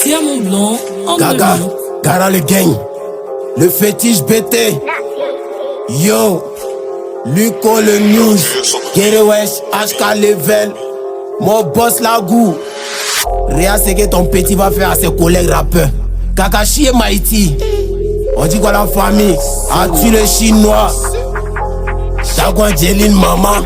Diamant blanc, en Gaga, Gara le gang, le fétiche BT. Yo, Luco le news, Gerewesh, HK level, mon boss Lagou. Réa c'est que ton petit va faire à ses collègues rappeurs. Kakashi et Maïti, on dit quoi la famille, as-tu le chinois? Chagouin Jeline maman.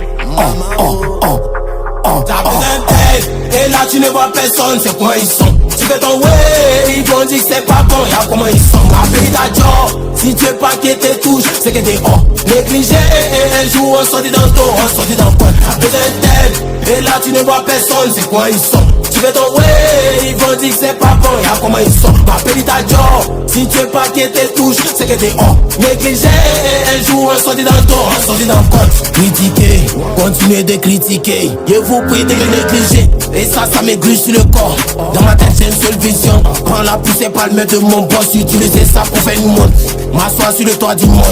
T'as besoin d'aide, et là tu ne vois personne, c'est quoi ils sont. Tu fais ton way, ils vont dire que c'est pas bon, y'a comment ils sont. Appelle ta job, si tu veux pas que te touche, c'est que t'es hors. Négligé, un jour on sortit dans ton, on sortit dans le coin. T'as besoin d'aide, et là tu ne vois personne, c'est quoi ils sont. Tu fais ton way, ils vont dire que c'est pas bon, y'a comment ils sont. Appelle ta job, si tu veux pas que te touche, c'est que t'es hors. Négligé, un jour on sortit dans ton, on sortit dans le coin. Critiquer, continuez de critiquer, je vous prie de le négliger. Et ça m'aigrit sur le corps. Dans ma tête j'ai une seule vision. Prends la poussée par le maître de mon boss. Utiliser ça pour faire une montre. M'assois sur le toit du monde.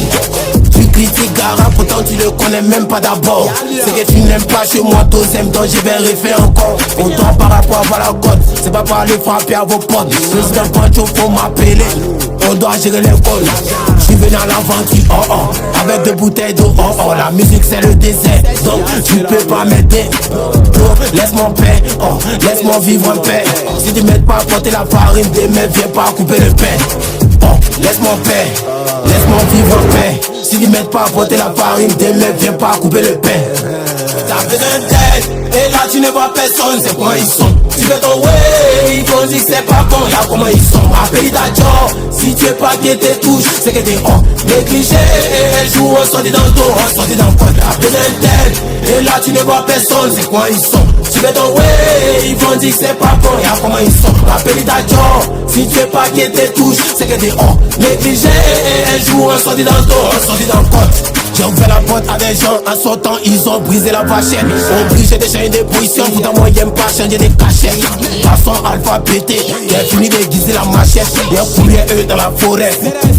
Tu critiques Gara, pourtant tu le connais même pas d'abord. C'est que tu n'aimes pas chez moi, t'osèmes, donc je vais refaire encore. Autant par rapport à la côte, c'est pas par aller frapper à vos potes. Président Pancho faut m'appeler, on doit gérer l'école. Je suis venu à l'aventure, avec des bouteilles d'eau, la musique c'est le désert, donc tu peux pas m'aider. Laisse-moi en paix, laisse-moi vivre en paix. Si tu m'aides pas à porter la farine, demain viens pas couper le pain. Laisse-moi en paix, laisse-moi vivre en paix. Si tu m'aides pas à porter la farine, demain viens pas couper le pain. T'as besoin d'aide, et là tu ne vois personne, c'est quoi ils sont. Tu fais ton way, ils vont dire que c'est pas bon, y'a comment ils sont. Appelle ta job, si tu veux pas que te touche, c'est que t'es hors. Négligé, un jour on sortit dans le dos, on sortit dans le coin. T'as besoin d'aide, et là tu ne vois personne, c'est quoi ils sont. Tu fais ton way, ils vont dire que c'est pas bon, y'a comment ils sont. Appelle ta job, si tu veux pas que te touche, c'est que t'es hors. Négligé, un jour on sortit dans le dos, on sortit dans le coin. J'ai ouvert la porte à des gens, en sortant ils ont brisé la vachette. Obligé de changer de position, pourtant moi j'aime pas changer de cachette. Façon alphabété, j'ai fini d'aiguiser la machette. J'ai coulé eux dans la forêt,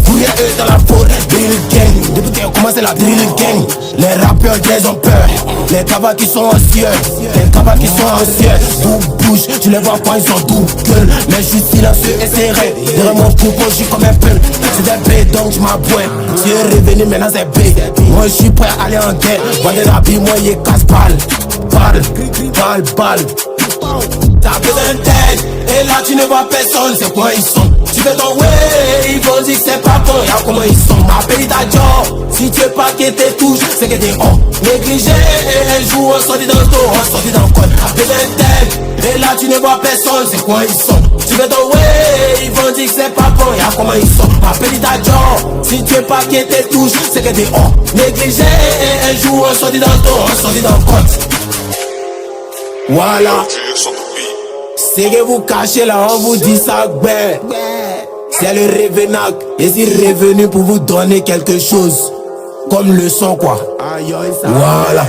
coulé eux dans la forêt. Drill gang, depuis qu'ils ont commencé la drill gang, les rappeurs ils ont peur. Les cabas qui sont anciens, les cabas qui sont anciens. Tout bouge, tu les vois quand ils ont tout gueule. Mais je suis silencieux et serré, derrière mon troupeau je suis comme un peu. C'est des baies donc je m'abouais, tu es revenu maintenant c'est baies. Moi je suis prêt à aller en guerre. Moi de la vie, moi il casse balle. Balle. T'as besoin d'aide, et là tu ne vois personne, c'est quoi ils sont. Tu fais ton way, ils vont dire que c'est pas bon, y'a comment ils sont. Appelle ta job, si tu veux pas que te touche, c'est que t'es hors. Négligé, un jour on sortit dans le dos, on sortit dans le coin. T'as besoin d'aide, et là tu ne vois personne, c'est quoi ils sont. Tu fais ton way, ils vont dire que c'est pas bon, y'a comment ils sont. Appelle ta job, si tu veux pas que te touche, c'est que t'es hors. Négligé, un jour on sortit dans le dos, on sortit dans le coin. Voilà, c'est que vous cachez là, on vous dit ça, c'est le Revenac, et c'est revenu pour vous donner quelque chose, comme leçon quoi. Voilà.